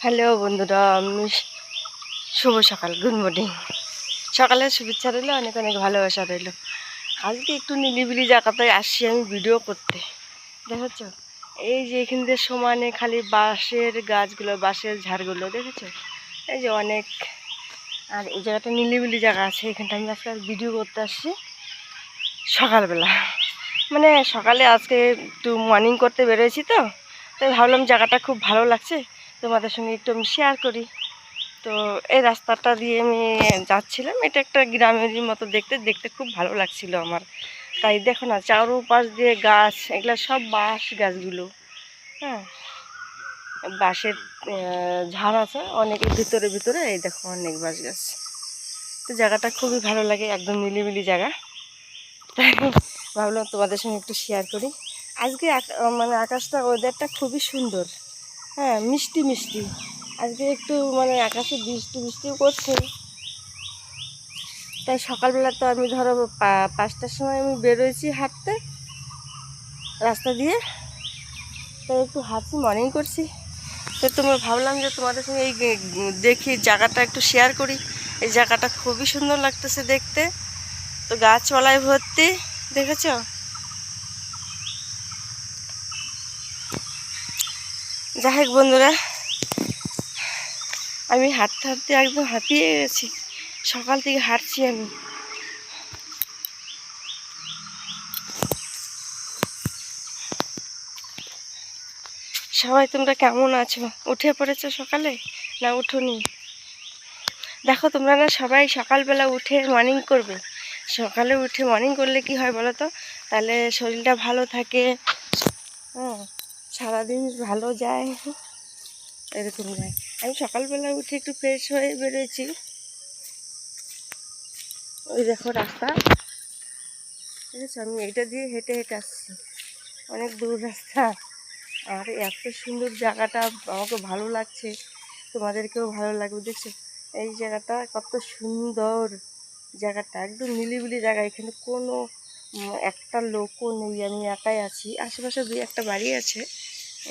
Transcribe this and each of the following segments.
Hello বন্ধুরা, আমি শুভ সকাল, গুড মর্নিং। সকালের শুভেচ্ছা রইলো, অনেক অনেক ভালোবাসা রইলো। আজকে একটু নিলিবিলি জায়গাতে আসছি আমি ভিডিও করতে। দেখেছো এই যে এখান দিয়ে সমানে খালি বাঁশের গাছগুলো, বাঁশের ঝাড়গুলো দেখেছো, এই যে অনেক। আর এই জায়গাটা নিলিবিলি জায়গা আছে, এখানটা আমি আজকে ভিডিও করতে আসছি সকালবেলা। মানে সকালে আজকে একটু মর্নিং করতে বেরোয়েছি তো, তাই ভাবলাম জায়গাটা খুব ভালো লাগছে, তোমাদের সঙ্গে একটু আমি শেয়ার করি। তো এই রাস্তাটা দিয়ে আমি যাচ্ছিলাম, এটা একটা গ্রামেরই মতো, দেখতে দেখতে খুব ভালো লাগছিল আমার। তাই দেখো না, চারোপাশ দিয়ে গাছ, এগুলো সব বাঁশ গাছগুলো। হ্যাঁ, বাঁশের ঝাড় আছে অনেকের ভিতরে ভিতরে, এই দেখো অনেক বাঁশ গাছ। তো জায়গাটা খুবই ভালো লাগে, একদম নিলিবিলি জায়গা। তাই ভাবলাম তোমাদের সঙ্গে একটু শেয়ার করি। আজকে মানে আকাশটা, ওয়েদারটা খুবই সুন্দর। হ্যাঁ, মিষ্টি মিষ্টি। আজকে একটু মানে আকাশে বৃষ্টি বৃষ্টিও করছে। তাই সকালবেলা তো আমি ধরো 5টার সময় আমি বেরোয়েছি হাঁটতে রাস্তা দিয়ে, তাই একটু হাঁটছি, মর্নিং করছি। তো তোমরা ভাবলাম যে তোমাদের সঙ্গে এই দেখি জায়গাটা একটু শেয়ার করি। এই জায়গাটা খুবই সুন্দর লাগতেছে দেখতে। তো গাছপালায় ভর্তি, দেখেছ। যাই হোক বন্ধুরা, আমি হাঁটতে হাঁটতে একদম হাঁপিয়ে গেছি। সকাল থেকে হাঁটছি আমি। সবাই তোমরা কেমন আছো? উঠে পড়েছো সকালে না উঠোনি? দেখো তোমরা না সবাই সকালবেলা উঠে মর্নিং করবে। সকালে উঠে মর্নিং করলে কি হয় বলো তো, তাহলে শরীরটা ভালো থাকে। হ্যাঁ, সারাদিন ভালো যায়, এরকম যায়। আমি সকালবেলা উঠে একটু ফ্রেশ হয়ে বেরোয়েছি। ওই দেখো রাস্তা, ঠিক আছে, আমি এইটা দিয়ে হেঁটে হেঁটে আসছি, অনেক দূর রাস্তা। আর এত সুন্দর জায়গাটা, আমাকে ভালো লাগছে, তোমাদেরকেও ভালো লাগবে। দেখছো এই জায়গাটা কত সুন্দর, জায়গাটা একদম নিলিবিলি জায়গা। এখানে কোনো একটা লোকও নেই, আমি একাই আছি। আশেপাশে দুই একটা বাড়ি আছে,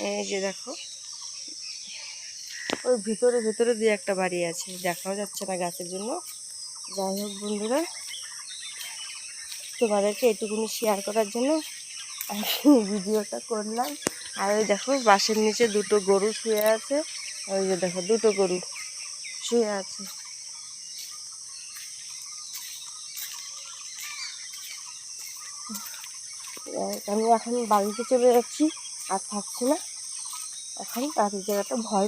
এই যে দেখো ওই ভিতরে ভিতরে দুই একটা বাড়ি আছে, দেখাও যাচ্ছে না গাছের জন্য। যাই হোক বন্ধুরা, তোমাদেরকে এটুকুনি শেয়ার করার জন্য আমি ভিডিওটা করলাম। আর ওই দেখো বাঁশের নিচে দুটো গরু শুয়ে আছে, ওই যে দেখো দুটো গরু শুয়ে আছে। আমি এখন বাড়িতে চলে যাচ্ছি, আর থাকছি না এখন। আর এই জায়গাটা ভয়